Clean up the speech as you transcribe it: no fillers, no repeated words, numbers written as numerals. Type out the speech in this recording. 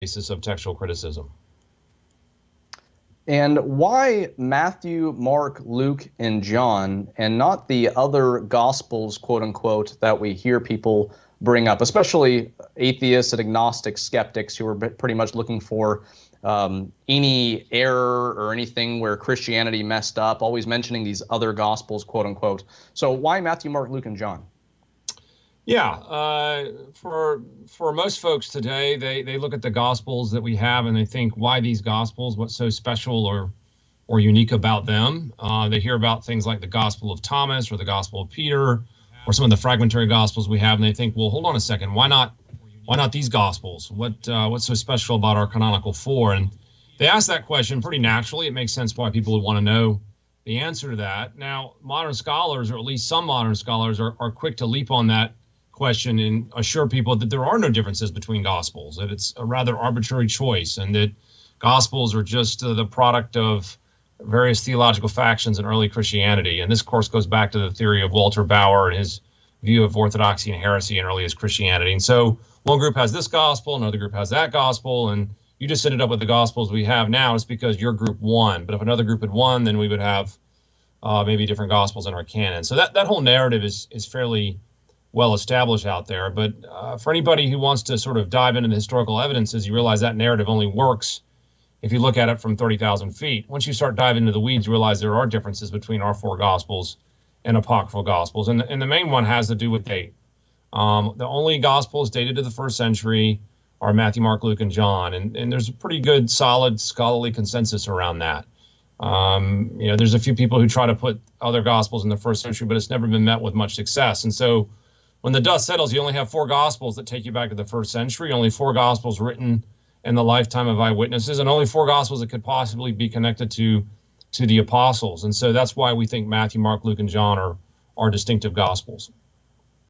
basis of textual criticism. And why Matthew, Mark, Luke, and John, and not the other Gospels, quote unquote, that we hear people bring up, especially atheists and agnostic skeptics who are pretty much looking for any error or anything where Christianity messed up, always mentioning these other Gospels, quote unquote. So why Matthew, Mark, Luke, and John? Yeah, for most folks today, they look at the Gospels that we have and they think, why these Gospels? What's so special or unique about them? They hear about things like the Gospel of Thomas or the Gospel of Peter or some of the fragmentary Gospels we have, and they think, well, hold on a second, why not these Gospels? What's so special about our canonical four? And they ask that question pretty naturally. It makes sense why people would want to know the answer to that. Now, modern scholars, or at least some modern scholars, are quick to leap on that question and assure people that there are no differences between Gospels, that it's a rather arbitrary choice, and that Gospels are just the product of various theological factions in early Christianity. And this, of course, goes back to the theory of Walter Bauer and his view of orthodoxy and heresy in earliest Christianity. And so one group has this Gospel, another group has that Gospel, and you just ended up with the Gospels we have now. It's because your group won. But if another group had won, then we would have maybe different Gospels in our canon. So that whole narrative is fairly well established out there. But for anybody who wants to sort of dive into the historical evidences, you realize that narrative only works if you look at it from 30,000 feet. Once you start diving into the weeds, you realize there are differences between our four Gospels and apocryphal Gospels. And the main one has to do with date. The only Gospels dated to the first century are Matthew, Mark, Luke, and John. And there's a pretty good, solid scholarly consensus around that. There's a few people who try to put other Gospels in the first century, but it's never been met with much success. And so when the dust settles, you only have four Gospels that take you back to the first century, only four Gospels written in the lifetime of eyewitnesses, and only four Gospels that could possibly be connected to the apostles. And so that's why we think Matthew, Mark, Luke, and John are distinctive Gospels.